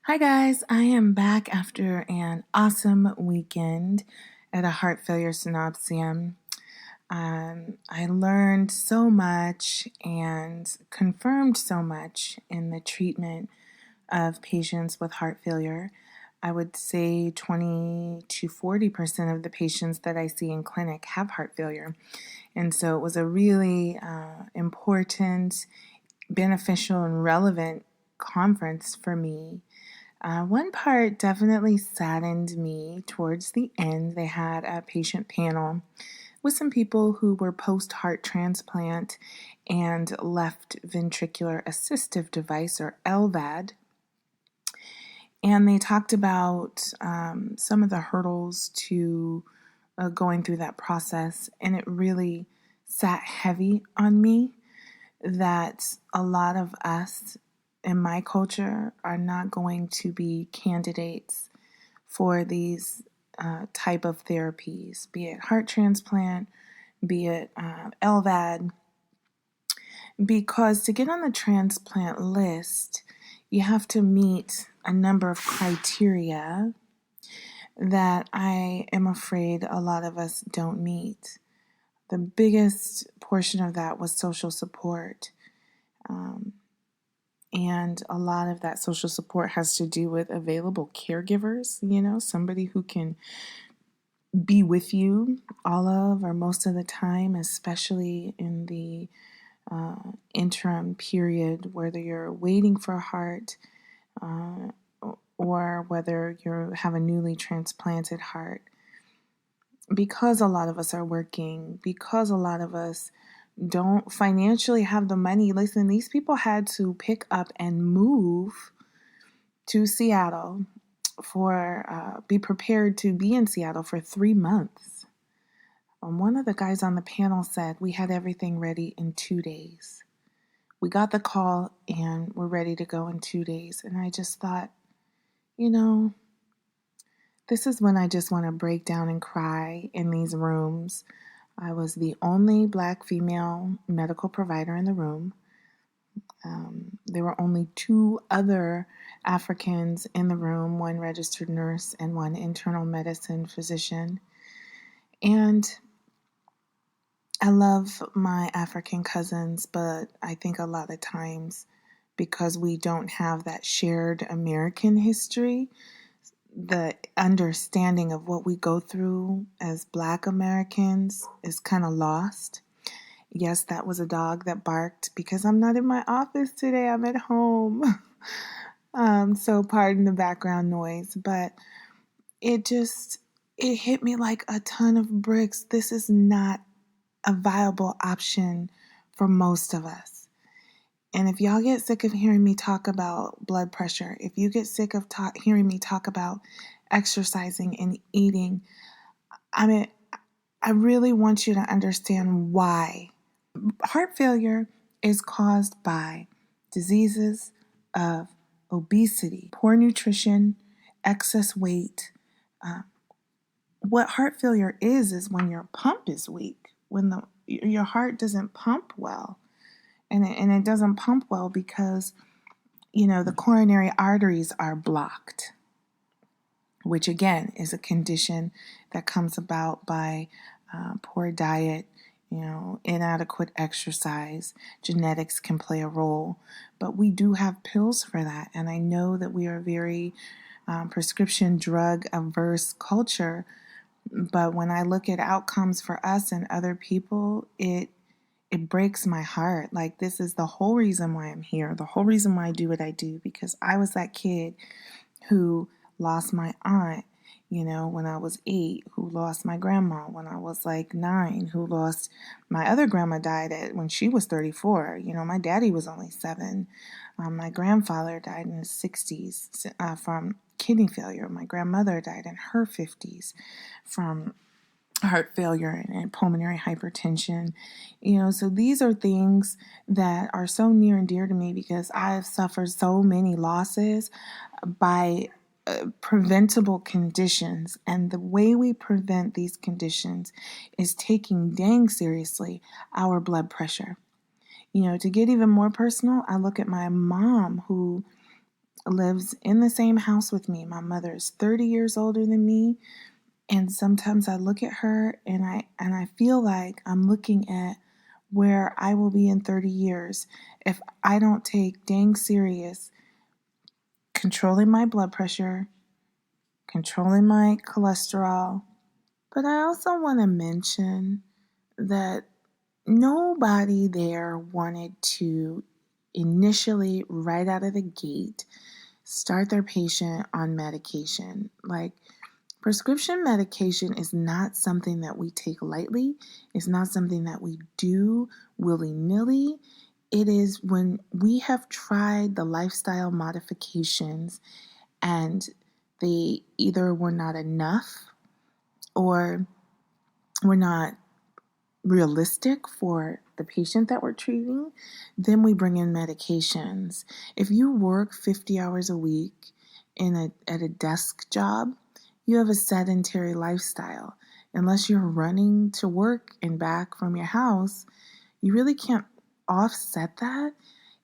Hi, guys. I am back after an awesome weekend at a heart failure synopsium. I learned so much and confirmed so much in the treatment of patients with heart failure. I would say 20 to 40% of the patients that I see in clinic have heart failure. And so it was a really important, beneficial, and relevant conference for me. One part definitely saddened me towards the end. They had a patient panel with some people who were post heart transplant and left ventricular assistive device, or LVAD. And they talked about some of the hurdles to going through that process. And it really sat heavy on me that a lot of us in my culture are not going to be candidates for these type of therapies, be it heart transplant, be it LVAD, because to get on the transplant list, you have to meet a number of criteria that I am afraid a lot of us don't meet. The biggest portion of that was social support. And a lot of that social support has to do with available caregivers, somebody who can be with you all of or most of the time, especially in the interim period, whether you're waiting for a heart or whether you have a newly transplanted heart. Because a lot of us are working, because a lot of us don't financially have the money. Listen, these people had to pick up and move to Seattle be prepared to be in Seattle for 3 months. One of the guys on the panel said we had everything ready in 2 days. We got the call and we're ready to go in 2 days. And I just thought, this is when I just want to break down and cry in these rooms. I was the only Black female medical provider in the room. There were only 2 other Africans in the room, one registered nurse and one internal medicine physician. And I love my African cousins, but I think a lot of times because we don't have that shared American history, the understanding of what we go through as Black Americans is kind of lost. Yes, that was a dog that barked because I'm not in my office today. I'm at home. So pardon the background noise, but it hit me like a ton of bricks. This is not a viable option for most of us. And if y'all get sick of hearing me talk about blood pressure, if you get sick of hearing me talk about exercising and eating, I really want you to understand why. Heart failure is caused by diseases of obesity, poor nutrition, excess weight. What heart failure is when your pump is weak, when your heart doesn't pump well. And it doesn't pump well because, the coronary arteries are blocked, which again is a condition that comes about by poor diet, inadequate exercise. Genetics can play a role, but we do have pills for that. And I know that we are a very prescription drug averse culture, but when I look at outcomes for us and other people, it breaks my heart. Like, this is the whole reason why I'm here, the whole reason why I do what I do, because I was that kid who lost my aunt, when I was 8, who lost my grandma when I was like 9, who lost my other grandma died when she was 34. My daddy was only 7. My grandfather died in his 60s from kidney failure. My grandmother died in her 50s from heart failure and pulmonary hypertension. So these are things that are so near and dear to me because I have suffered so many losses by preventable conditions. And the way we prevent these conditions is taking dang seriously our blood pressure. To get even more personal, I look at my mom, who lives in the same house with me. My mother is 30 years older than me, and sometimes I look at her and I feel like I'm looking at where I will be in 30 years if I don't take dang serious controlling my blood pressure, controlling my cholesterol. But I also want to mention that nobody there wanted to initially, right out of the gate, start their patient on medication. Like, prescription medication is not something that we take lightly. It's not something that we do willy-nilly. It is when we have tried the lifestyle modifications and they either were not enough or were not realistic for the patient that we're treating, then we bring in medications. If you work 50 hours a week at a desk job, you have a sedentary lifestyle. Unless you're running to work and back from your house, you really can't offset that.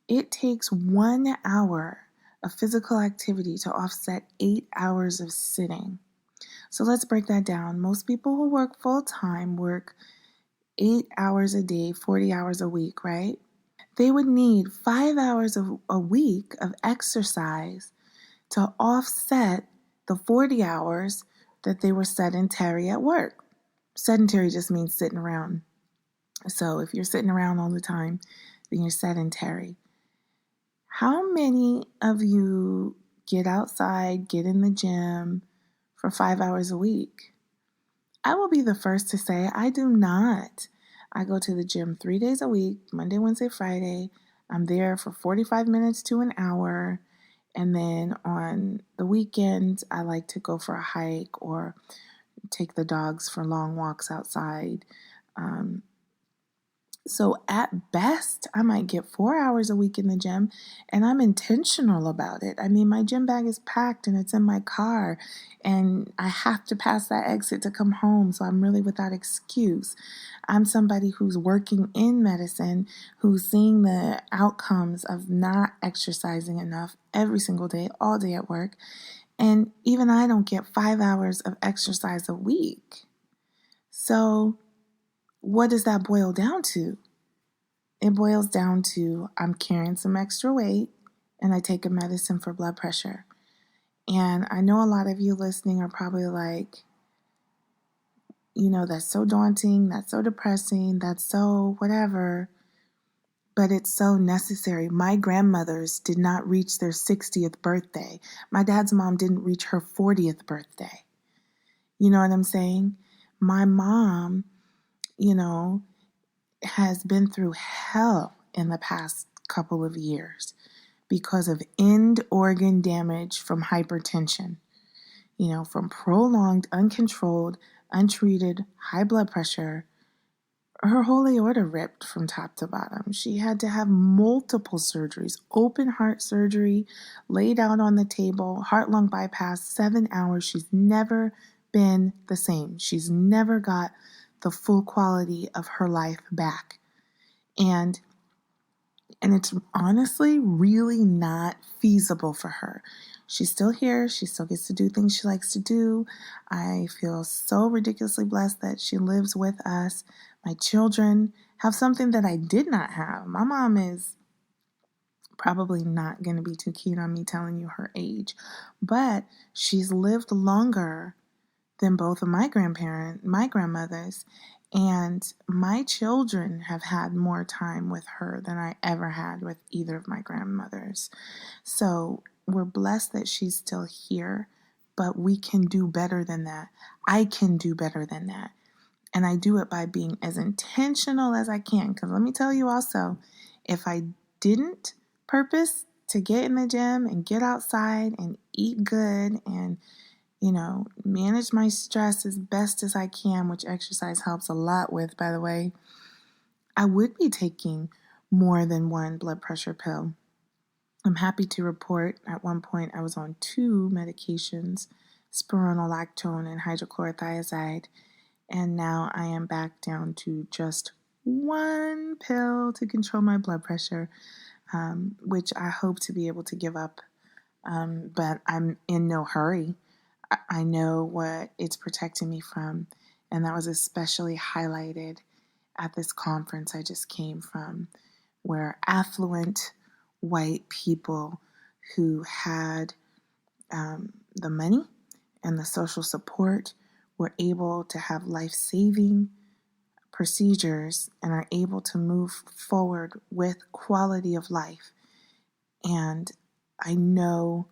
It takes 1 hour of physical activity to offset 8 hours of sitting. So let's break that down. Most people who work full time work 8 hours a day, 40 hours a week, right? They would need 5 hours of a week of exercise to offset the 40 hours that they were sedentary at work. Sedentary just means sitting around. So if you're sitting around all the time, then you're sedentary. How many of you get outside, get in the gym for 5 hours a week? I will be the first to say I do not. I go to the gym 3 days a week, Monday, Wednesday, Friday. I'm there for 45 minutes to an hour. And then on the weekends, I like to go for a hike or take the dogs for long walks outside. So at best, I might get 4 hours a week in the gym, and I'm intentional about it. I mean, my gym bag is packed and it's in my car, and I have to pass that exit to come home, so I'm really without excuse. I'm somebody who's working in medicine, who's seeing the outcomes of not exercising enough every single day, all day at work, and even I don't get 5 hours of exercise a week. So, what does that boil down to? It boils down to I'm carrying some extra weight and I take a medicine for blood pressure. And I know a lot of you listening are probably like, that's so daunting, that's so depressing, that's so whatever, but it's so necessary. My grandmothers did not reach their 60th birthday. My dad's mom didn't reach her 40th birthday. You know what I'm saying? My mom, has been through hell in the past couple of years because of end organ damage from hypertension, from prolonged, uncontrolled, untreated high blood pressure. Her whole aorta ripped from top to bottom. She had to have multiple surgeries, open heart surgery, laid out on the table, heart lung bypass, 7 hours. She's never been the same. She's never got the full quality of her life back. And it's honestly really not feasible for her. She's still here. She still gets to do things she likes to do. I feel so ridiculously blessed that she lives with us. My children have something that I did not have. My mom is probably not going to be too keen on me telling you her age, but she's lived longer than both of my grandmothers, and my children have had more time with her than I ever had with either of my grandmothers. So we're blessed that she's still here, but we can do better than that. I can do better than that. And I do it by being as intentional as I can. Because let me tell you also, if I didn't purpose to get in the gym and get outside and eat good and manage my stress as best as I can, which exercise helps a lot with, by the way, I would be taking more than one blood pressure pill. I'm happy to report at one point I was on 2 medications, spironolactone and hydrochlorothiazide, and now I am back down to just 1 pill to control my blood pressure, which I hope to be able to give up but I'm in no hurry. I know what it's protecting me from, and that was especially highlighted at this conference I just came from, where affluent white people who had the money and the social support were able to have life-saving procedures and are able to move forward with quality of life. And I know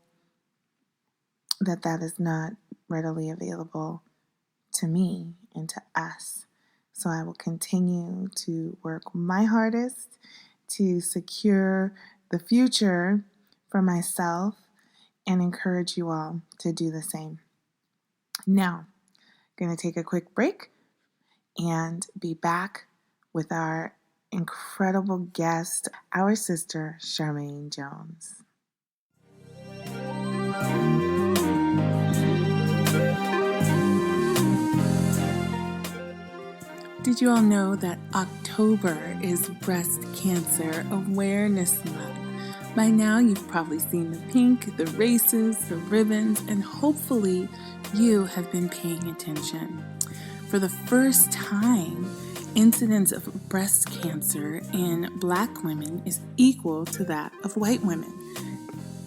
that that is not readily available to me and to us. So I will continue to work my hardest to secure the future for myself and encourage you all to do the same. Now, I'm going to take a quick break and be back with our incredible guest, our sister, Charmaine Jones. Did you all know that October is Breast Cancer Awareness Month? By now, you've probably seen the pink, the races, the ribbons, and hopefully you have been paying attention. For the first time, incidence of breast cancer in Black women is equal to that of white women.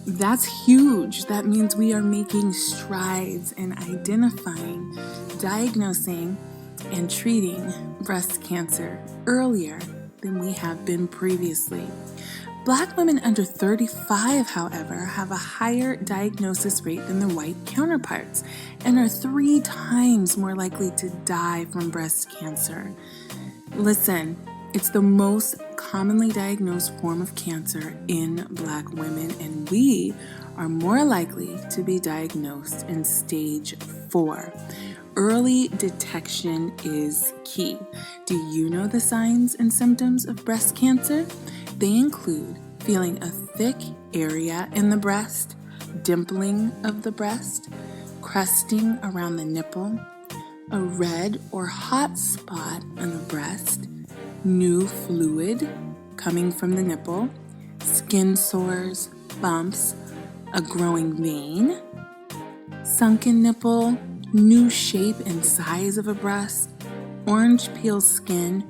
That's huge. That means we are making strides in identifying, diagnosing, and treating breast cancer earlier than we have been previously. Black women under 35, however, have a higher diagnosis rate than their white counterparts and are 3 times more likely to die from breast cancer. Listen, it's the most commonly diagnosed form of cancer in Black women, and we are more likely to be diagnosed in stage 4. Early detection is key. Do you know the signs and symptoms of breast cancer? They include feeling a thick area in the breast, dimpling of the breast, crusting around the nipple, a red or hot spot on the breast, new fluid coming from the nipple, skin sores, bumps, a growing vein, sunken nipple, new shape and size of a breast, orange peel skin,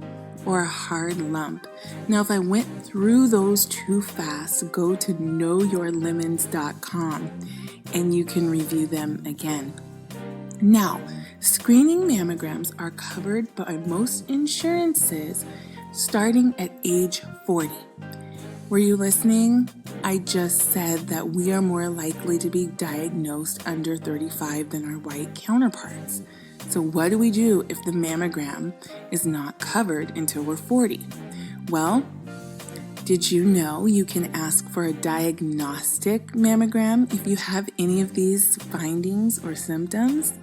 or a hard lump. Now, if I went through those too fast, go to knowyourlemons.com and you can review them again. Now, screening mammograms are covered by most insurances starting at age 40. Were you listening? I just said that we are more likely to be diagnosed under 35 than our white counterparts. So what do we do if the mammogram is not covered until we're 40? Well, did you know you can ask for a diagnostic mammogram if you have any of these findings or symptoms?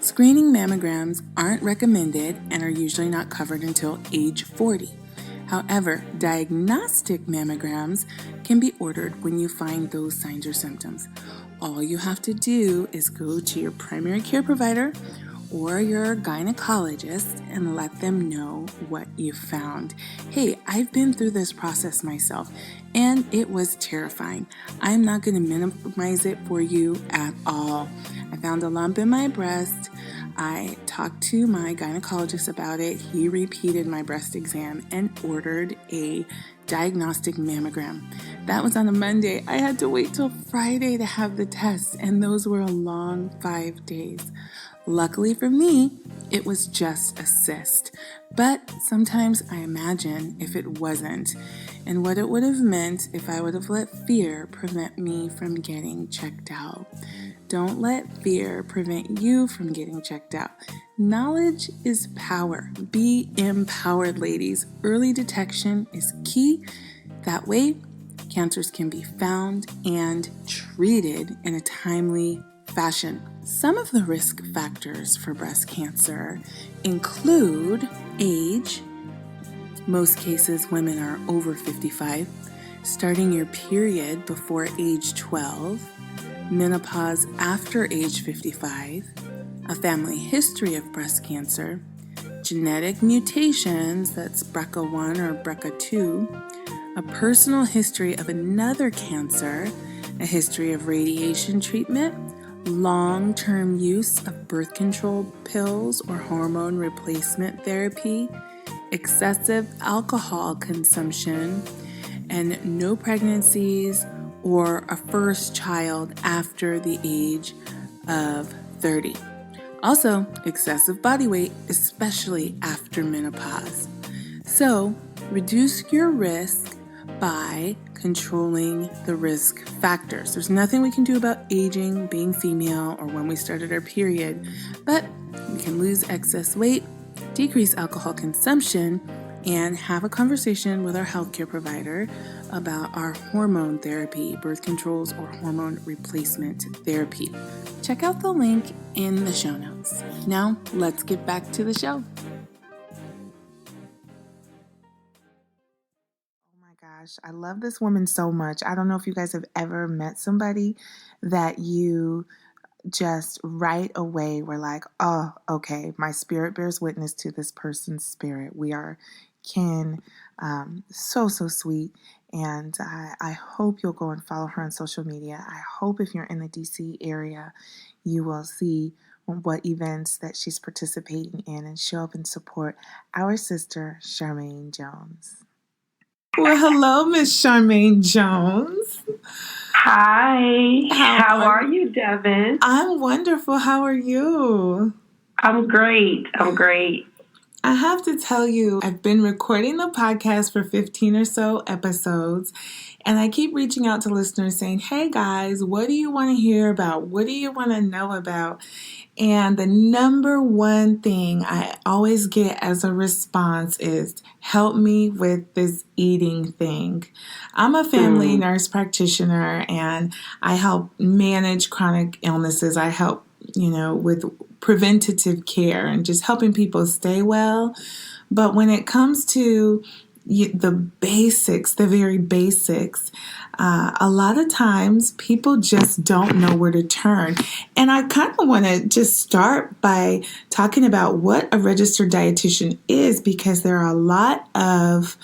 Screening mammograms aren't recommended and are usually not covered until age 40. However, diagnostic mammograms can be ordered when you find those signs or symptoms. All you have to do is go to your primary care provider or your gynecologist and let them know what you found. Hey, I've been through this process myself and it was terrifying. I'm not going to minimize it for you at all. I found a lump in my breast. I talked to my gynecologist about it. He repeated my breast exam and ordered a diagnostic mammogram. That was on a Monday. I had to wait till Friday to have the test, and those were a long 5 days. Luckily for me, it was just a cyst, but sometimes I imagine if it wasn't, and what it would have meant if I would have let fear prevent me from getting checked out. Don't let fear prevent you from getting checked out. Knowledge is power. Be empowered, ladies. Early detection is key. That way, cancers can be found and treated in a timely fashion. Some of the risk factors for breast cancer include age. Most cases, women are over 55. Starting your period before age 12. Menopause after age 55. A family history of breast cancer. Genetic mutations, that's BRCA1 or BRCA2. A personal history of another cancer, a history of radiation treatment, long-term use of birth control pills or hormone replacement therapy, excessive alcohol consumption, and no pregnancies or a first child after the age of 30. Also, excessive body weight, especially after menopause. So, reduce your risk by controlling the risk factors. There's nothing we can do about aging, being female, or when we started our period, but we can lose excess weight, decrease alcohol consumption, and have a conversation with our healthcare provider about our hormone therapy, birth controls, or hormone replacement therapy. Check out the link in the show notes. Now, let's get back to the show. Oh my gosh, I love this woman so much. I don't know if you guys have ever met somebody that you just right away were like, oh, okay, my spirit bears witness to this person's spirit. We are kin. So sweet. And I hope you'll go and follow her on social media. I hope if you're in the DC area, you will see what events that she's participating in and show up and support our sister, Charmaine Jones. Well, hello, Miss Charmaine Jones. Hi. How are you, Devin? I'm wonderful. How are you? I'm great. I have to tell you, I've been recording the podcast for 15 or so episodes, and I keep reaching out to listeners saying, hey guys, what do you want to hear about? What do you want to know about? And the number one thing I always get as a response is, help me with this eating thing. I'm a family nurse practitioner, and I help manage chronic illnesses. I help, with preventative care and just helping people stay well. But when it comes to the basics, the very basics, a lot of times people just don't know where to turn. And I kind of want to just start by talking about what a registered dietitian is, because there are a lot of,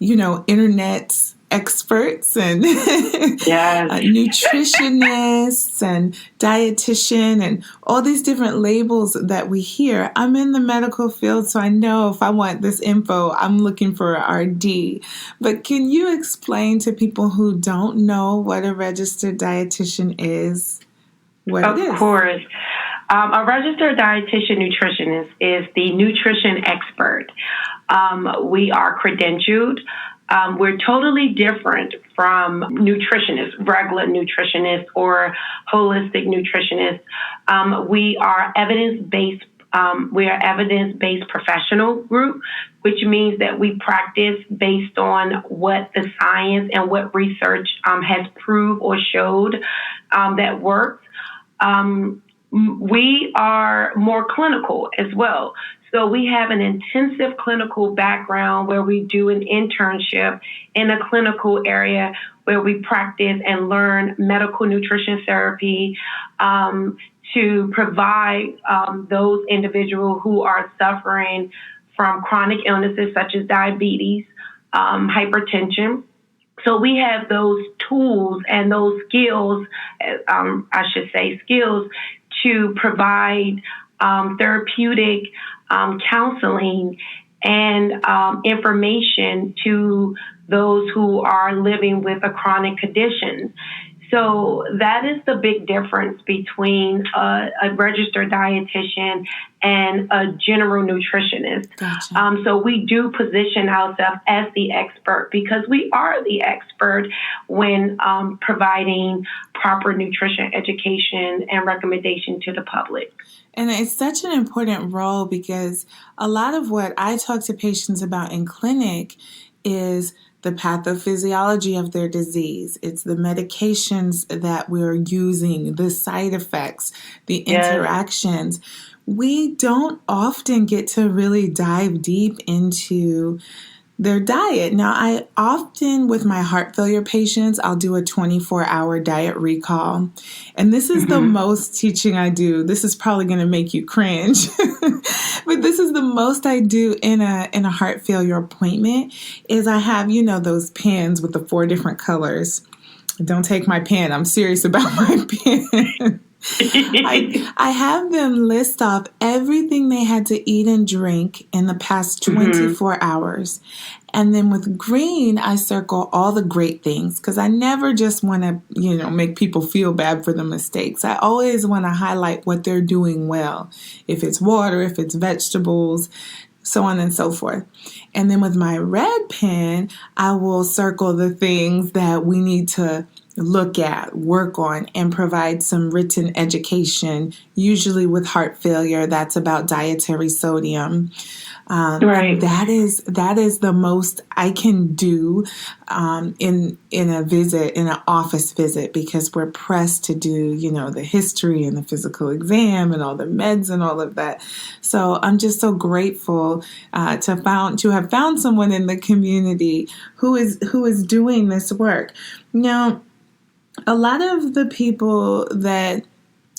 internet experts and nutritionists and dietitian and all these different labels that we hear. I'm in the medical field, so I know if I want this info, I'm looking for a RD. But can you explain to people who don't know what a registered dietitian is, what it is? Of course. A registered dietitian nutritionist is the nutrition expert. We are credentialed. We're totally different from nutritionists, regular nutritionists or holistic nutritionists. We are evidence-based. We are evidence-based professional group, which means that we practice based on what the science and what research has proved or showed that works. We are more clinical as well. So we have an intensive clinical background where we do an internship in a clinical area where we practice and learn medical nutrition therapy to provide those individuals who are suffering from chronic illnesses such as diabetes, hypertension. So we have those tools and those skills, skills to provide therapeutic counseling and information to those who are living with a chronic condition. So that is the big difference between a registered dietitian and a general nutritionist. Gotcha. So we do position ourselves as the expert because we are the expert when providing proper nutrition education and recommendation to the public. And it's such an important role because a lot of what I talk to patients about in clinic is the pathophysiology of their disease. It's the medications that we're using, the side effects, the interactions. We don't often get to really dive deep into their diet. Now, I often, with my heart failure patients, I'll do a 24-hour diet recall. And this is the most teaching I do. This is probably going to make you cringe. But this is the most I do in a heart failure appointment is I have, those pens with the 4 different colors. Don't take my pen. I'm serious about my pen. I have them list off everything they had to eat and drink in the past 24 hours. And then with green, I circle all the great things because I never just want to, make people feel bad for the mistakes. I always want to highlight what they're doing well. If it's water, if it's vegetables, so on and so forth. And then with my red pen, I will circle the things that we need to look at, work on, and provide some written education, usually with heart failure. That's about dietary sodium. Right. That is the most I can do in a visit, in an office visit, because we're pressed to do, the history and the physical exam and all the meds and all of that. So I'm just so grateful to have found someone in the community who is doing this work. Now, a lot of the people that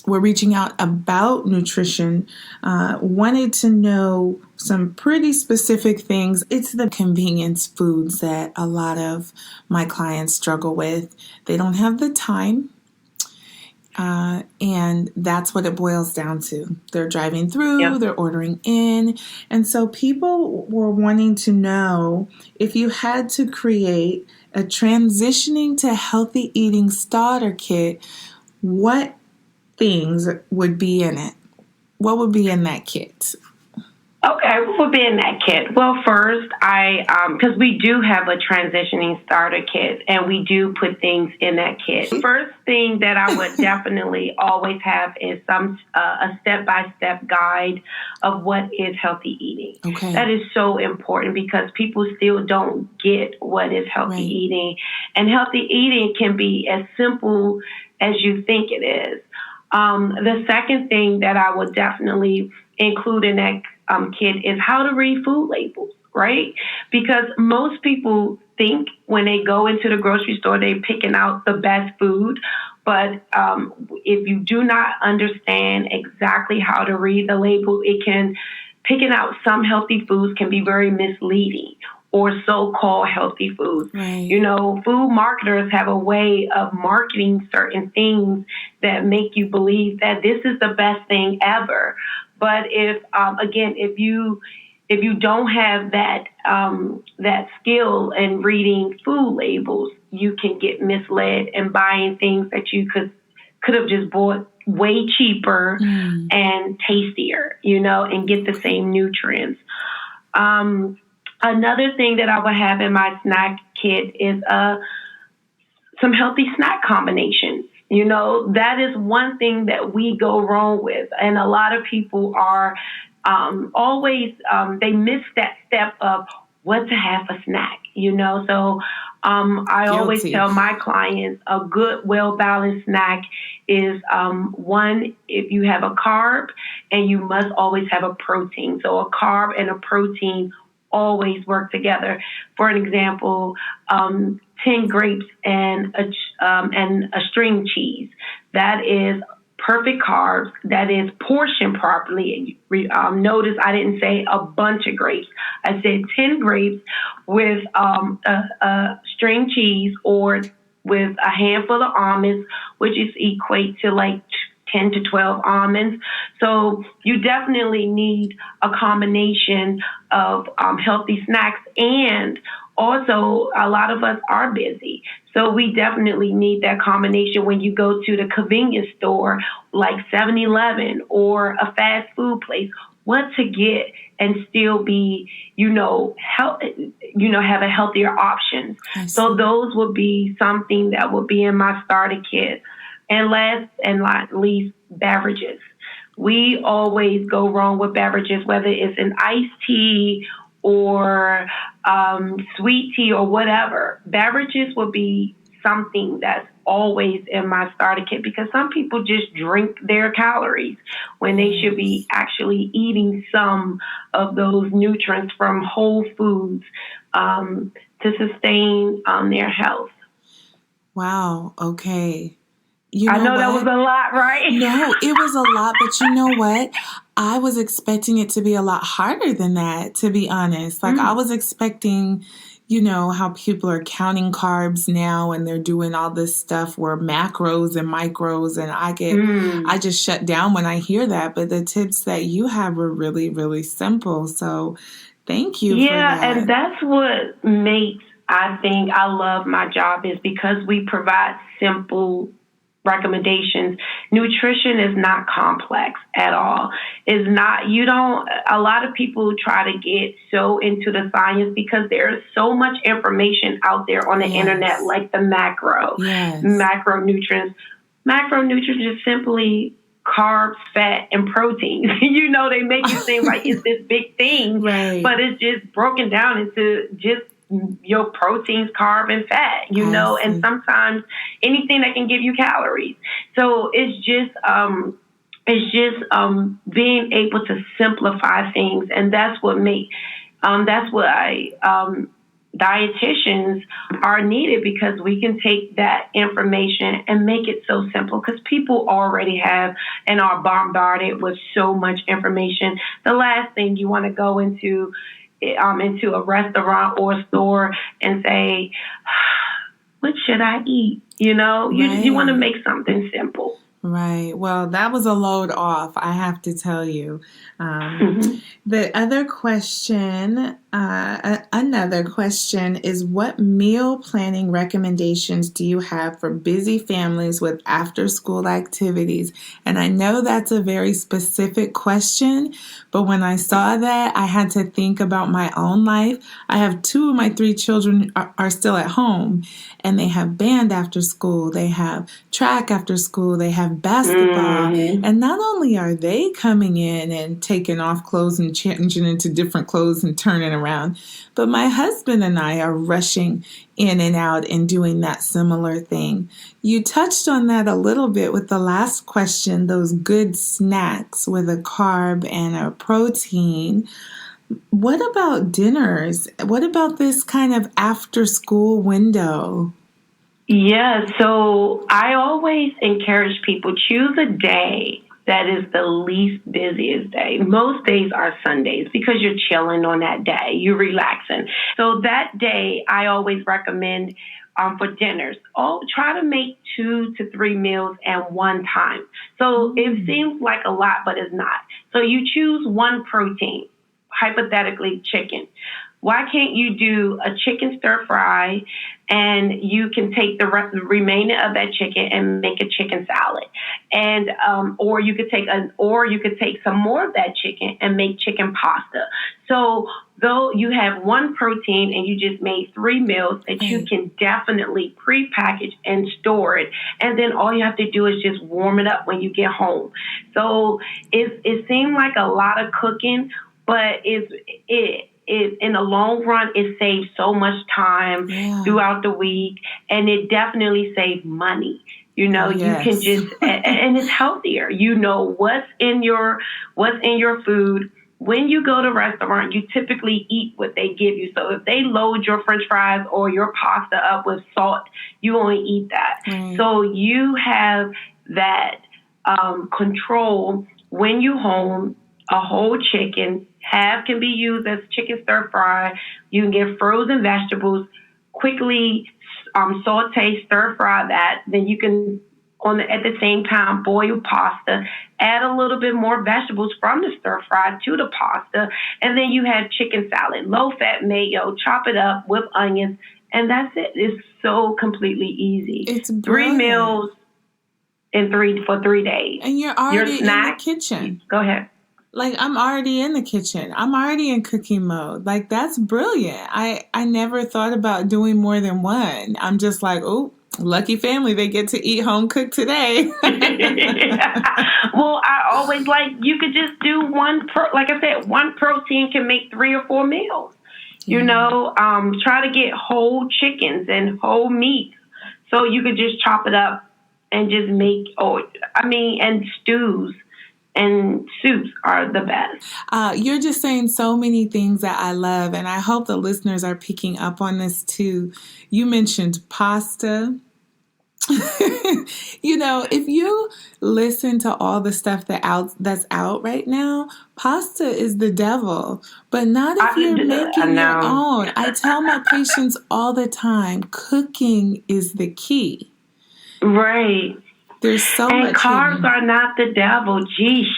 were reaching out about nutrition wanted to know some pretty specific things. It's the convenience foods that a lot of my clients struggle with. They don't have the time. And that's what it boils down to. They're driving through, They're ordering in. And so people were wanting to know if you had to create a transitioning to healthy eating starter kit, what things would be in it? What would be in that kit? Okay, what would be in that kit? Well, first, because we do have a transitioning starter kit, and we do put things in that kit. First thing that I would definitely always have is a step-by-step guide of what is healthy eating. Okay. That is so important because people still don't get what is healthy eating. And healthy eating can be as simple as you think it is. The second thing that I would definitely include in that kit is how to read food labels, right? Because most people think when they go into the grocery store, they're picking out the best food. But if you do not understand exactly how to read the label, picking out some healthy foods can be very misleading, or so-called healthy foods. Right. Food marketers have a way of marketing certain things that make you believe that this is the best thing ever. But if you don't have that skill in reading food labels, you can get misled and buying things that you could have just bought way cheaper and tastier, and get the same nutrients. Another thing that I would have in my snack kit is some healthy snack combinations. That is one thing that we go wrong with. And a lot of people are always, they miss that step of what to have a snack, So I always tell my clients a good, well-balanced snack is one, if you have a carb, and you must always have a protein. So a carb and a protein always work together. For an example, 10 grapes and a string cheese. That is perfect carbs. That is portioned properly. Notice I didn't say a bunch of grapes. I said 10 grapes with a string cheese, or with a handful of almonds, which is equate to like 10 to 12 almonds. So you definitely need a combination of healthy snacks. And also, a lot of us are busy. So we definitely need that combination when you go to the convenience store like 7-Eleven or a fast food place. What to get and still be, have a healthier options. So those would be something that would be in my starter kit. And last and not least, beverages. We always go wrong with beverages, whether it's an iced tea or sweet tea or whatever. Beverages will be something that's always in my starter kit, because some people just drink their calories when they should be actually eating some of those nutrients from whole foods to sustain their health. Wow. Okay. I know that was a lot, right? No, it was a lot, but you know what? I was expecting it to be a lot harder than that, to be honest. Like I was expecting, you know, how people are counting carbs now and they're doing all this stuff where macros and micros, and I just shut down when I hear that. But the tips that you have were really, really simple. So thank you for Yeah, that. and that's what makes, I think, I love my job, is because we provide simple recommendations. Nutrition is not complex at all. Is not, you don't, a lot of people try to get so into the science because there's so much information out there on the internet, like the macronutrients. Macronutrients is simply carbs, fat, and protein. You know, they make it seem like it's this big thing, but it's just broken down into just your proteins, carb, and fat, you know, and sometimes anything that can give you calories. So it's just being able to simplify things, and that's why dietitians are needed, because we can take that information and make it so simple, because people already have and are bombarded with so much information. The last thing you want to go into a restaurant or a store and say, what should I eat? You know, you want to make something simple. Right. Well, that was a load off, I have to tell you. The other question, another question is, what meal planning recommendations do you have for busy families with after-school activities? And I know that's a very specific question, but when I saw that, I had to think about my own life. I have 2 of my 3 children are still at home, and they have band after school, they have track after school, they have basketball. And not only are they coming in and taking off clothes and changing into different clothes and turning around, but my husband and I are rushing in and out and doing that similar thing. You touched on that a little bit with the last question, those good snacks with a carb and a protein. What about dinners? What about this kind of after school window? Yeah, so I always encourage people, choose a day that is the least busiest day. Most days are Sundays because you're chilling on that day, you're relaxing. So that day, I always recommend for dinners, try to make 2 to 3 meals at one time. So it seems like a lot, but it's not. So you choose one protein, hypothetically chicken. Why can't you do a chicken stir fry, and you can take the remaining of that chicken and make a chicken salad, and or you could take some more of that chicken and make chicken pasta. So though you have one protein and you just made 3 meals that you can definitely pre-package and store it, and then all you have to do is just warm it up when you get home. So it seemed like a lot of cooking, but in the long run, it saves so much time throughout the week, and it definitely saves money. You know, you can just, and it's healthier. You know what's in your food. When you go to a restaurant, you typically eat what they give you. So if they load your French fries or your pasta up with salt, you only eat that. So you have that control when you home. A whole chicken, half can be used as chicken stir fry. You can get frozen vegetables, quickly saute, stir fry that. Then you can, at the same time, boil pasta, add a little bit more vegetables from the stir fry to the pasta, and then you have chicken salad, low-fat mayo, chop it up with onions, and that's it. It's so completely easy. It's 3 meals for 3 days. And you're already in the kitchen. Go ahead. Like, I'm already in the kitchen. I'm already in cooking mode. Like, that's brilliant. I never thought about doing more than one. I'm just like, oh, lucky family, they get to eat home cooked today. Well, I always you could just do like I said, one protein can make 3 or 4 meals. You know, try to get whole chickens and whole meats. So you could just chop it up and just make, and stews. And soups are the best. You're just saying so many things that I love, and I hope the listeners are picking up on this too. You mentioned pasta. If you listen to all the stuff that's out right now, pasta is the devil, but not if you're I making your know. own. I tell my patients all the time, cooking is the key. Right. There's so And much carbs hidden. are not the devil. Geesh.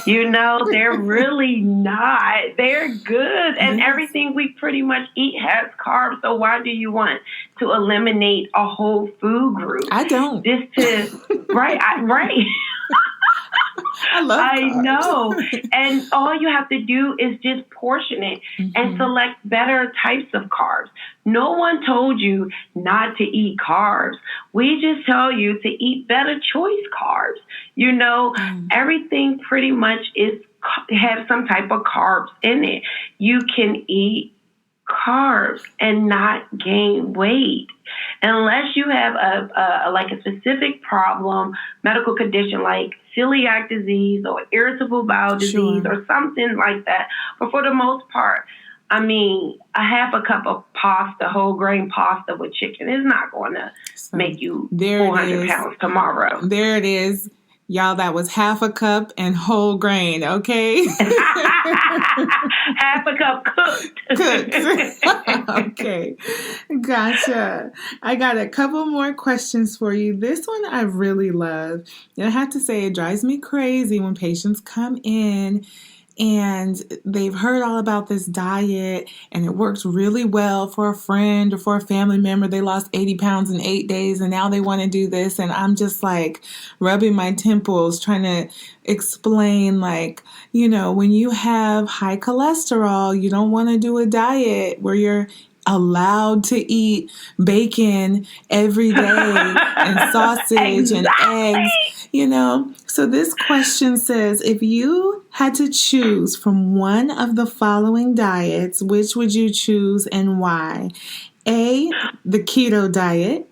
They're really not. They're good. And Yes. everything we pretty much eat has carbs. So why do you want to eliminate a whole food group? I don't. Right. Right. I love I carbs. know. And all you have to do is just portion it and select better types of carbs. No one told you not to eat carbs. We just tell you to eat better choice carbs. Everything pretty much have some type of carbs in it. You can eat carbs and not gain weight unless you have a specific problem, medical condition like celiac disease or irritable bowel disease or something like that. But for the most part, a half a cup of pasta, whole grain pasta with chicken is not going to make you 400 pounds tomorrow. There it is. Y'all, that was half a cup and whole grain, okay? Half a cup cooked. Okay. Gotcha. I got a couple more questions for you. This one I really love. And I have to say, it drives me crazy when patients come in and they've heard all about this diet and it works really well for a friend or for a family member. They lost 80 pounds in 8 days and now they want to do this. And I'm just like rubbing my temples trying to explain when you have high cholesterol, you don't want to do a diet where you're allowed to eat bacon every day and sausage and eggs, So this question says, if you had to choose from one of the following diets, which would you choose and why? A, the keto diet.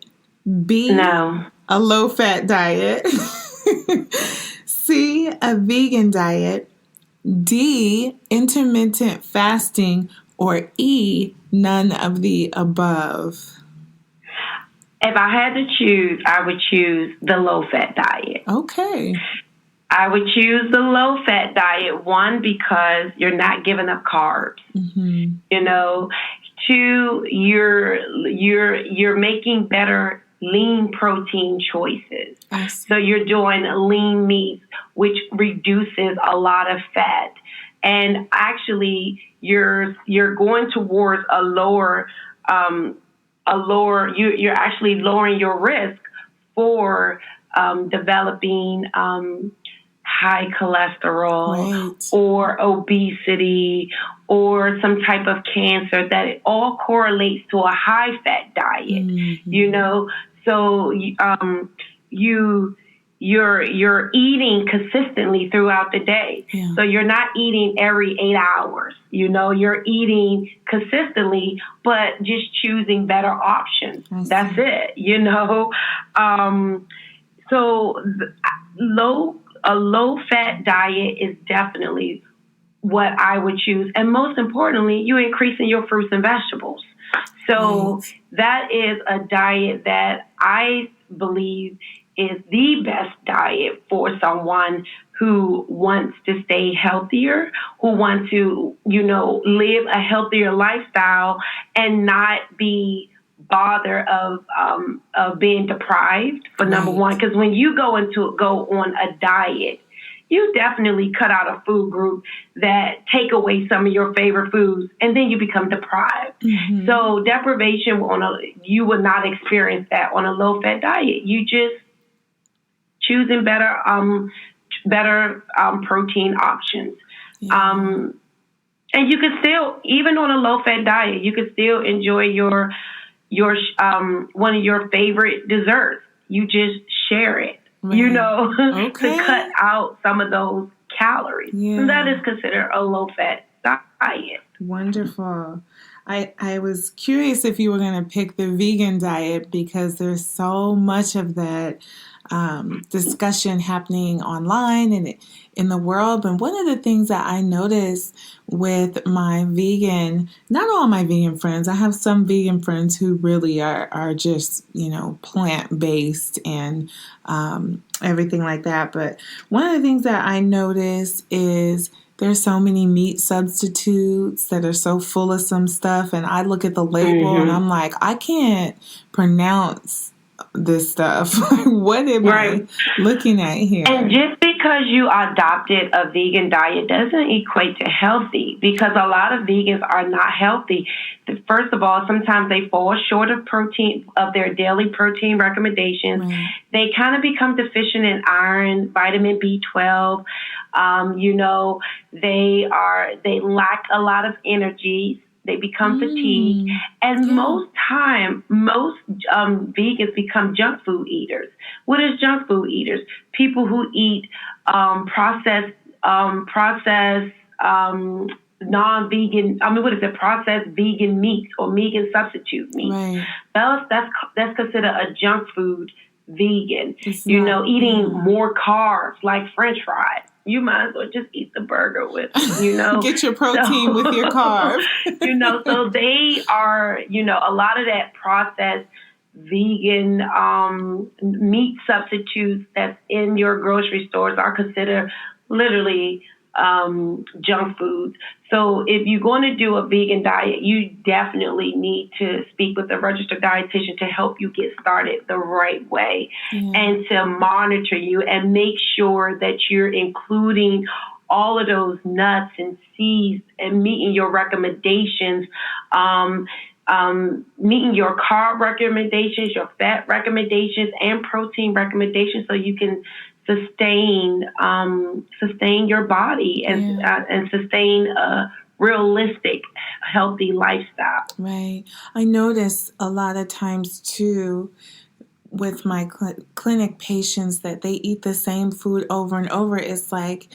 B, no. A low-fat diet. C, a vegan diet. D, intermittent fasting. Or E, none of the above? If I had to choose, I would choose the low-fat diet. Okay. I would choose the low-fat diet, one, because you're not giving up carbs. Two, you're making better lean protein choices. So you're doing lean meats, which reduces a lot of fat. And actually, you're going towards you're actually lowering your risk for developing high cholesterol or obesity or some type of cancer. That it all correlates to a high fat diet. So you're eating consistently throughout the day. Yeah. So you're not eating every 8 hours. You're eating consistently, but just choosing better options. That's it. So a low fat diet is definitely what I would choose. And most importantly, you're increasing your fruits and vegetables. So that is a diet that I believe is the best diet for someone who wants to stay healthier, who wants to, live a healthier lifestyle and not be bothered of being deprived for number one. Because when you go on a diet, you definitely cut out a food group that take away some of your favorite foods, and then you become deprived. So deprivation you will not experience that on a low-fat diet. You just choosing better protein options. And you can still, even on a low-fat diet, you can still enjoy your one of your favorite desserts. You just share it. To cut out some of those calories. Yeah. And that is considered a low-fat diet. Wonderful. I was curious if you were going to pick the vegan diet because there's so much of that discussion happening online and in the world. And one of the things that I notice with my vegan, not all my vegan friends, I have some vegan friends who really are just, plant-based and everything like that. But one of the things that I notice is there's so many meat substitutes that are so full of some stuff. And I look at the label and I'm like, I can't pronounce this stuff. What am I looking at here? And just because you adopted a vegan diet doesn't equate to healthy, because a lot of vegans are not healthy. First of all, sometimes they fall short of protein, of their daily protein recommendations. Right. They kind of become deficient in iron, vitamin B12. They lack a lot of energy. They become fatigued. And most vegans become junk food eaters. What is junk food eaters? People who eat processed non-vegan, processed vegan meat or vegan substitute meat. Right. That's considered a junk food vegan. Eating more carbs like French fries. You might as well just eat the burger with, Get your protein with your carbs. So they are, a lot of that processed vegan meat substitutes that's in your grocery stores are considered literally junk foods. So if you're going to do a vegan diet, you definitely need to speak with a registered dietitian to help you get started the right way and to monitor you and make sure that you're including all of those nuts and seeds and meeting your recommendations, meeting your carb recommendations, your fat recommendations, and protein recommendations, so you can sustain your body and sustain a realistic, healthy lifestyle. Right. I notice a lot of times too with my clinic patients that they eat the same food over and over. It's like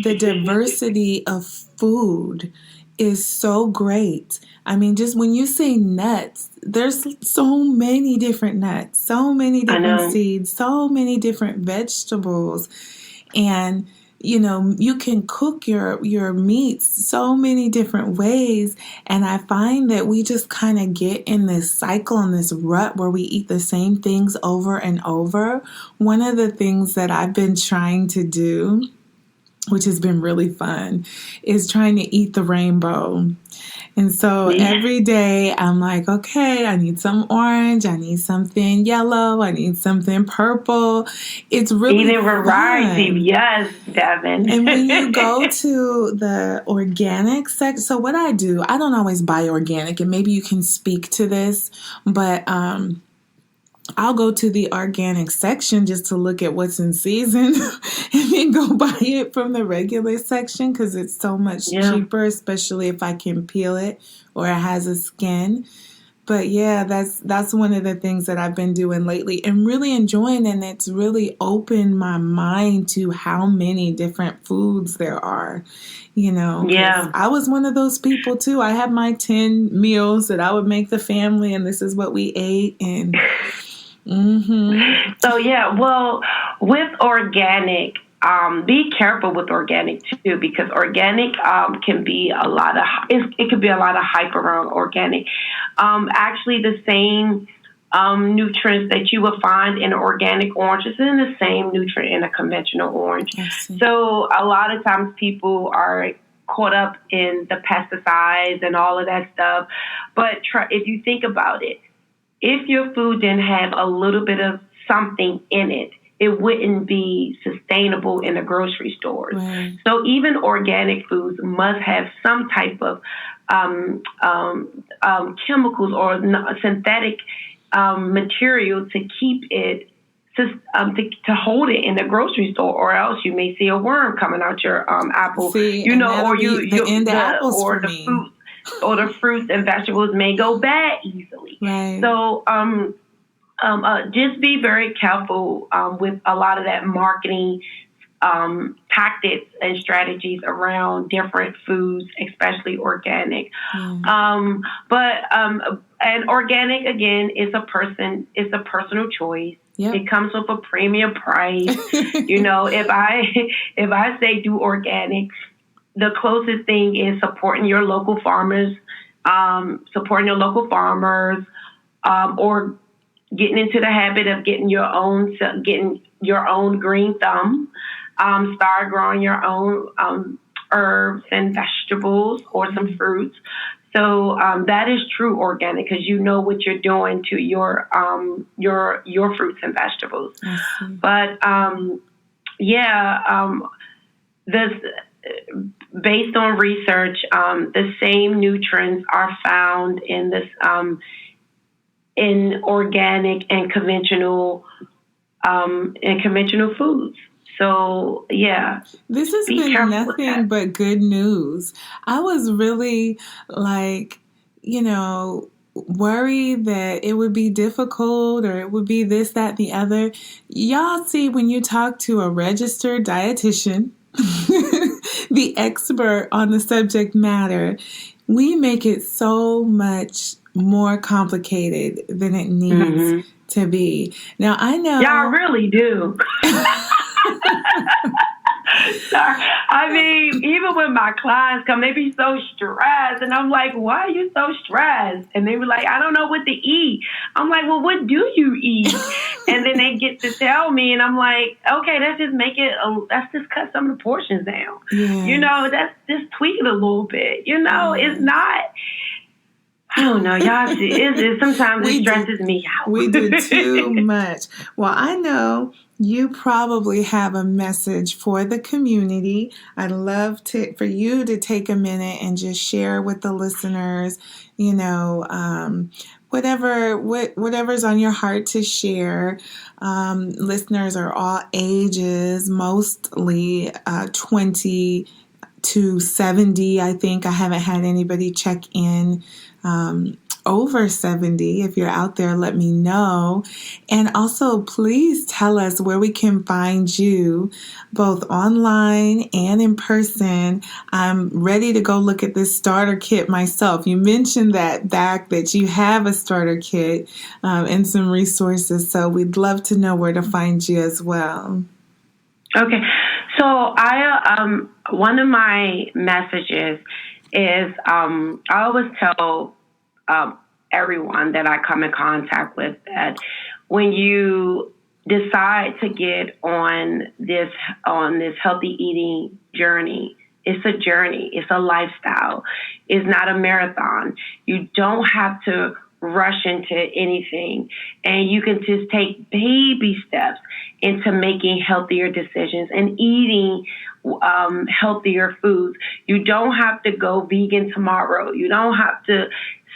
the diversity of food is so great. I mean, just when you say nuts, there's so many different nuts, so many different seeds, so many different vegetables. And, you can cook your meats so many different ways. And I find that we just kind of get in this cycle and this rut where we eat the same things over and over. One of the things that I've been trying to do, which has been really fun, is trying to eat the rainbow. And so every day I'm like, okay, I need some orange, I need something yellow, I need something purple. It's really eating variety, yes, Devin. And when you go to the organic section, so what I do, I don't always buy organic, and maybe you can speak to this, but I'll go to the organic section just to look at what's in season and then go buy it from the regular section because it's so much cheaper, especially if I can peel it or it has a skin. But yeah, that's one of the things that I've been doing lately and really enjoying, and it's really opened my mind to how many different foods there are. I was one of those people too. I had my 10 meals that I would make the family, and this is what we ate. And So well, with organic, be careful with organic too, because organic can be a lot of it could be a lot of hype around organic. Actually, the same nutrients that you will find in an organic orange is in the same nutrient in a conventional orange. So a lot of times people are caught up in the pesticides and all of that stuff. But if you think about it, if your food didn't have a little bit of something in it, it wouldn't be sustainable in the grocery stores. Right. So even organic foods must have some type of chemicals or synthetic material to keep it to hold it in the grocery store, or else you may see a worm coming out your apple. Or the fruits and vegetables may go bad easily. Right. So just be very careful with a lot of that marketing tactics and strategies around different foods, especially organic. And organic, again, is a personal choice. Yep. It comes with a premium price. If I say do organic, the closest thing is supporting your local farmers, or getting into the habit of getting your own green thumb. Start growing your own herbs and vegetables or some fruits. So that is true organic because you know what you're doing to your fruits and vegetables. But this based on research, the same nutrients are found in this in organic and conventional foods. So, yeah. This has been nothing but good news. I was really worried that it would be difficult or it would be this, that, the other. Y'all see, when you talk to a registered dietitian, the expert on the subject matter, we make it so much more complicated than it needs to be. Now, I know... Y'all really do. I mean, even when my clients come, they be so stressed. And I'm like, why are you so stressed? And they were like, I don't know what to eat. I'm like, well, what do you eat? And then they get to tell me, and I'm like, okay, let's just cut some of the portions down. Yeah. Let's just tweak it a little bit. It's not... I don't know, y'all. Sometimes it stresses me out. We do too much. Well, I know you probably have a message for the community. I'd love for you to take a minute and just share with the listeners, whatever's on your heart to share. Listeners are all ages, mostly 20 to 70. I think I haven't had anybody check in over 70. If you're out there, let me know. And also, please tell us where we can find you, both online and in person. I'm ready to go look at this starter kit myself. You mentioned that you have a starter kit and some resources, so we'd love to know where to find you as well. Okay. So one of my messages is I always tell everyone that I come in contact with that when you decide to get on this healthy eating journey, it's a journey, it's a lifestyle, it's not a marathon. You don't have to rush into anything, and you can just take baby steps into making healthier decisions and eating healthier foods. You don't have to go vegan tomorrow. You don't have to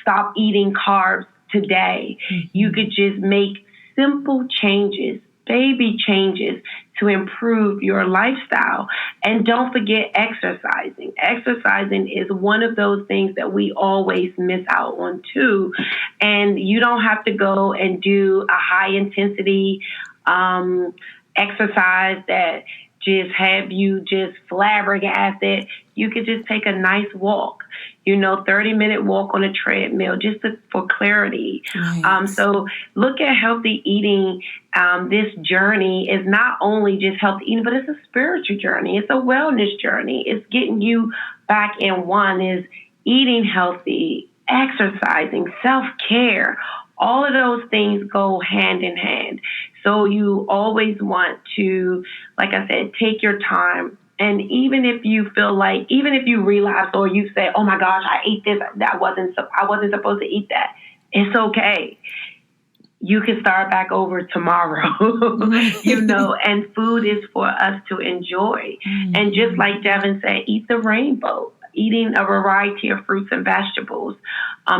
stop eating carbs today. You could just make simple changes, baby changes to improve your lifestyle. And don't forget exercising. Exercising is one of those things that we always miss out on too. And you don't have to go and do a high intensity exercise that just have you just flabbergasted. You could just take a nice walk, 30-minute walk on a treadmill, just for clarity. Nice. So look at healthy eating. This journey is not only just healthy eating, but it's a spiritual journey. It's a wellness journey. It's getting you back in one is eating healthy, exercising, self-care. All of those things go hand in hand. So you always want to, like I said, take your time. And even if you relapse or you say, oh my gosh, I ate this, I wasn't supposed to eat that. It's okay. You can start back over tomorrow, and food is for us to enjoy. And just like Devin said, eat the rainbow. Eating a variety of fruits and vegetables,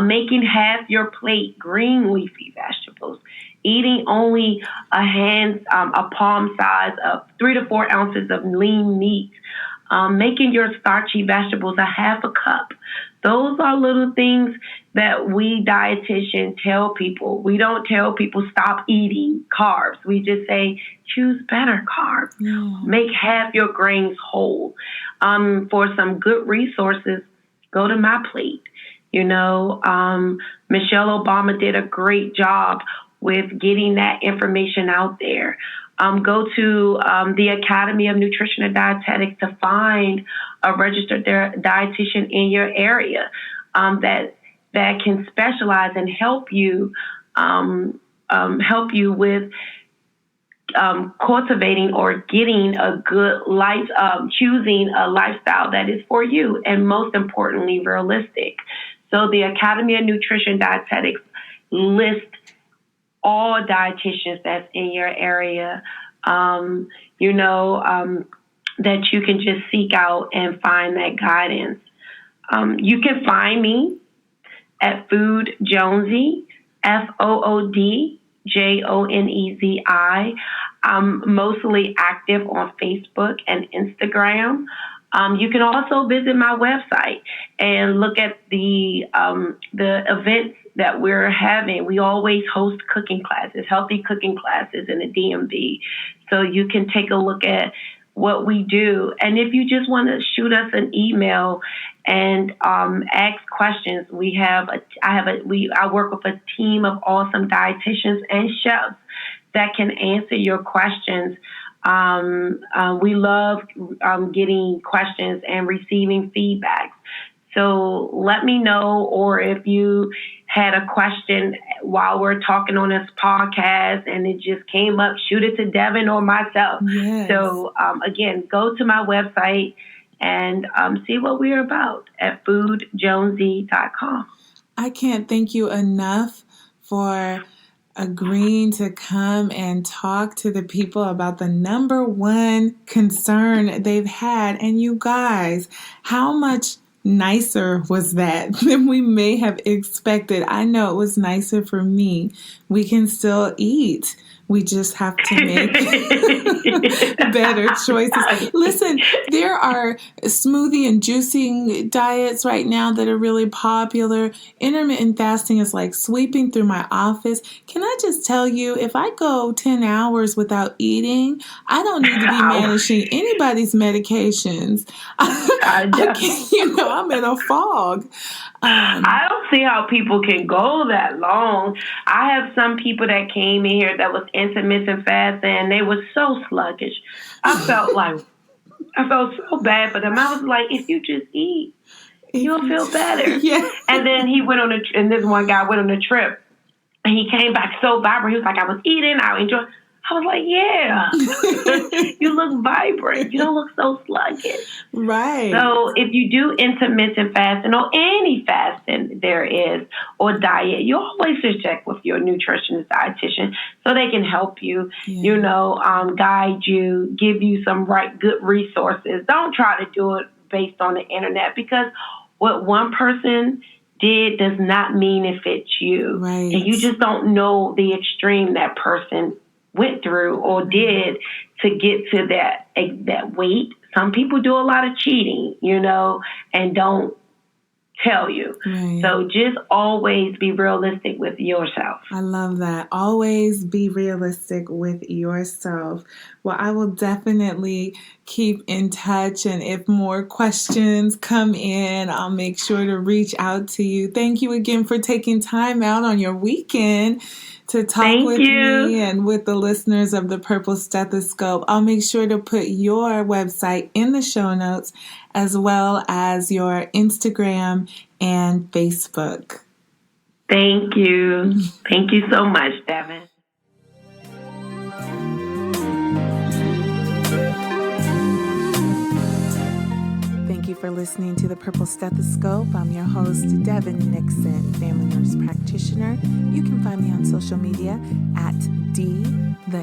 making half your plate green leafy vegetables, eating only a palm size of 3 to 4 ounces of lean meat, making your starchy vegetables a half a cup. Those are little things that we dietitians tell people. We don't tell people stop eating carbs. We just say choose better carbs. Yeah. Make half your grains whole. For some good resources, go to My Plate. Michelle Obama did a great job with getting that information out there. Go to the Academy of Nutrition and Dietetics to find a registered dietitian in your area that can specialize and help you with cultivating or getting a good life, choosing a lifestyle that is for you, and most importantly, realistic. So the Academy of Nutrition Dietetics lists all dietitians that's in your area, that you can just seek out and find that guidance. You can find me at Food Jonezi, FoodJonezi. I'm mostly active on Facebook and Instagram. You can also visit my website and look at the events that we're having. We always host cooking classes, healthy cooking classes in the DMV. So you can take a look at what we do. And if you just want to shoot us an email and ask questions, I work with a team of awesome dietitians and chefs that can answer your questions. We love getting questions and receiving feedback. So let me know, or if you had a question while we're talking on this podcast and it just came up, shoot it to Devin or myself. Yes. So again, go to my website and see what we're about at foodjonezi.com. I can't thank you enough for agreeing to come and talk to the people about the number one concern they've had. And you guys, how much nicer was that than we may have expected? I know it was nicer for me. We can still eat. We just have to make better choices. Listen, there are smoothie and juicing diets right now that are really popular. Intermittent fasting is like sweeping through my office. Can I just tell you, if I go 10 hours without eating, I don't need to be managing anybody's medications. I'm in a fog. I don't see how people can go that long. I have some people that came in here that was intermittent fasting, and they were so sluggish. I felt so bad for them. I was like, if you just eat, you'll feel better. Yeah. And then and this one guy went on a trip, and he came back so vibrant. He was like, I was eating, I enjoyed. I was like, yeah, you look vibrant. You don't look so sluggish. Right. So if you do intermittent fasting or any fasting there is, or diet, you always just check with your nutritionist dietitian so they can help you, guide you, give you some good resources. Don't try to do it based on the internet, because what one person did does not mean it fits you. Right. And you just don't know the extreme that person went through or did to get to that weight. Some people do a lot of cheating, and don't tell you. Right. So just always be realistic with yourself. I love that. Always be realistic with yourself. Well, I will definitely keep in touch. And if more questions come in, I'll make sure to reach out to you. Thank you again for taking time out on your weekend to talk with me and with the listeners of the Purple Stethoscope. I'll make sure to put your website in the show notes, as well as your Instagram and Facebook. Thank you. Thank you so much, Devin. Thank you for listening to the Purple Stethoscope. I'm your host, Devin Nixon, family nurse practitioner. You can find me on social media at DTheNP.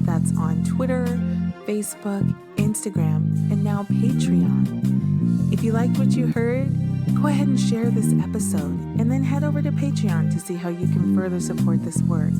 That's on Twitter, Facebook, Instagram, and now Patreon. If you liked what you heard, go ahead and share this episode, and then head over to Patreon to see how you can further support this work.